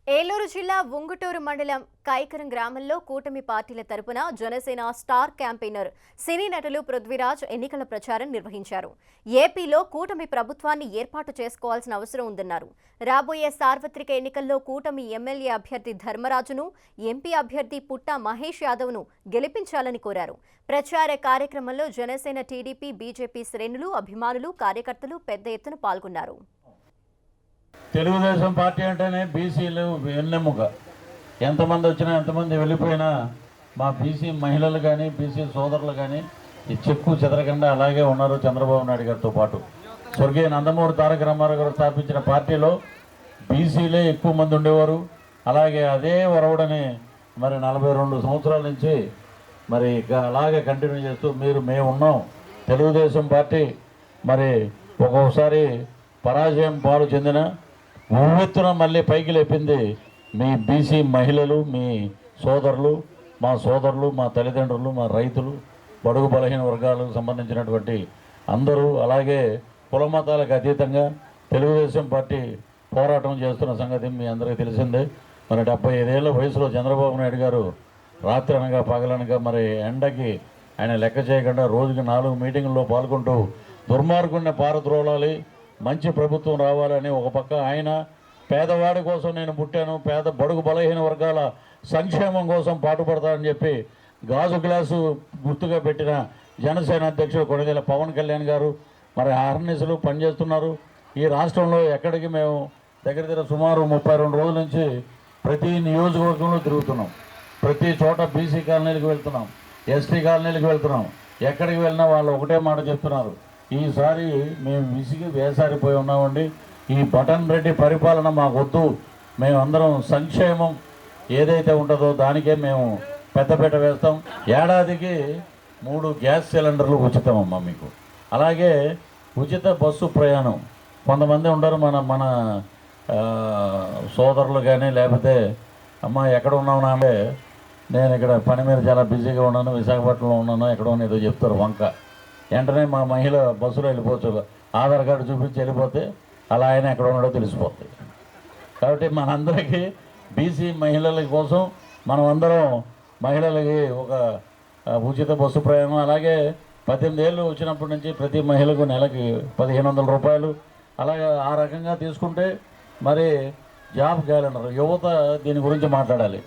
ఏలూరు జిల్లా ఉంగుటూరు మండలం కైకరం గ్రామంలో కూటమి పార్టీల తరపున జనసేన స్టార్ క్యాంపెయినర్ సినీ నటులు పృథ్వీరాజ్ ఎన్నికల ప్రచారం నిర్వహించారు. ఏపీలో కూటమి ప్రభుత్వాన్ని ఏర్పాటు చేసుకోవాల్సిన అవసరం ఉందన్నారు. రాబోయే సార్వత్రిక ఎన్నికల్లో కూటమి ఎమ్మెల్యే అభ్యర్థి ధర్మరాజును, ఎంపీ అభ్యర్థి పుట్ట మహేష్ యాదవ్ను గెలిపించాలని కోరారు. ప్రచార కార్యక్రమంలో జనసేన, టీడీపీ, బీజేపీ శ్రేణులు, అభిమానులు, కార్యకర్తలు పెద్ద ఎత్తున పాల్గొన్నారు. తెలుగుదేశం పార్టీ అంటేనే బీసీలు వెన్నెముక. ఎంతమంది వచ్చినా ఎంతమంది వెళ్ళిపోయినా మా బీసీ మహిళలు కానీ బీసీ సోదరులు కానీ ఈ చెక్కు చెదరకుండా అలాగే ఉన్నారు. చంద్రబాబు నాయుడు గారితో పాటు స్వర్గీయ నందమూరి తారక రామారావు గారు స్థాపించిన పార్టీలో బీసీలే ఎక్కువ మంది ఉండేవారు. అలాగే అదే వరవడని మరి 42 సంవత్సరాల నుంచి మరి అలాగే కంటిన్యూ చేస్తూ మేము ఉన్నాం. తెలుగుదేశం పార్టీ మరి ఒక్కొక్కసారి పరాజయం పాలు చెందిన ఉవ్వెత్తున మళ్ళీ పైకి లేపింది మీ బీసీ మహిళలు, మీ సోదరులు, మా తల్లిదండ్రులు, మా రైతులు, బడుగు బలహీన వర్గాలకు సంబంధించినటువంటి అందరూ, అలాగే కుల మతాలకు అతీతంగా తెలుగుదేశం పార్టీ పోరాటం చేస్తున్న సంగతి మీ అందరికీ తెలిసిందే. మరి 75 ఏళ్ల వయసులో చంద్రబాబు నాయుడు గారు రాత్రి అనగా పగలనగా మరి ఎండకి ఆయన లెక్క చేయకుండా రోజుకి 4 మీటింగుల్లో పాల్గొంటూ దుర్మార్గుడిని పారద్రోలాలి, మంచి ప్రభుత్వం రావాలని ఒక పక్క ఆయన పేదవాడి కోసం నేను పుట్టాను, బడుగు బలహీన వర్గాల సంక్షేమం కోసం పాటుపడతానని చెప్పి గాజు గ్లాసు గుర్తుగా పెట్టిన జనసేన అధ్యక్షుడు కొణిదెల పవన్ కళ్యాణ్ గారు మరి ఆర్నిసులు పనిచేస్తున్నారు. ఈ రాష్ట్రంలో ఎక్కడికి మేము దగ్గర సుమారు 32 రోజుల నుంచి ప్రతి నియోజకవర్గంలో తిరుగుతున్నాం. ప్రతి చోట బీసీ కాలనీలకు వెళ్తున్నాం, ఎస్టీ కాలనీలకు వెళ్తున్నాం. ఎక్కడికి వెళ్ళినా వాళ్ళు ఒకటే మాట చెప్తున్నారు, ఈసారి మేము విసిగి వేసారిపోయి ఉన్నామండి. ఈ బటన్ రెడ్డి పరిపాలన మాకొద్దు, మేమందరం సంక్షేమం ఏదైతే ఉంటుందో దానికే మేము పెద్దపీట వేస్తాం. ఏడాదికి 3 గ్యాస్ సిలిండర్లు ఉచితమమ్మా మీకు. అలాగే ఉచిత బస్సు ప్రయాణం. కొంతమంది ఉండరు మన సోదరులు కానీ లేకపోతే అమ్మ ఎక్కడ ఉన్నావు అంటే నేను ఇక్కడ పని మీద చాలా బిజీగా ఉన్నాను, విశాఖపట్నంలో ఉన్నాను, ఎక్కడ ఉన్నా ఏదో చెప్తారు వంక. వెంటనే మా మహిళ బస్సులో వెళ్ళిపోవచ్చు, ఆధార్ కార్డు చూపించి వెళ్ళిపోతే అలా ఆయన ఎక్కడ ఉన్నాడో తెలిసిపోతుంది. కాబట్టి మనందరికీ బీసీ మహిళల కోసం మనం అందరం మహిళలకి ఒక ఉచిత బస్సు ప్రయాణం, అలాగే 18 ఏళ్ళు వచ్చినప్పటి నుంచి ప్రతి మహిళకు నెలకి 1500 రూపాయలు, అలాగే ఆ రకంగా తీసుకుంటే మరి జాబ్ క్యాలెండర్ యువత దీని గురించి మాట్లాడాలి.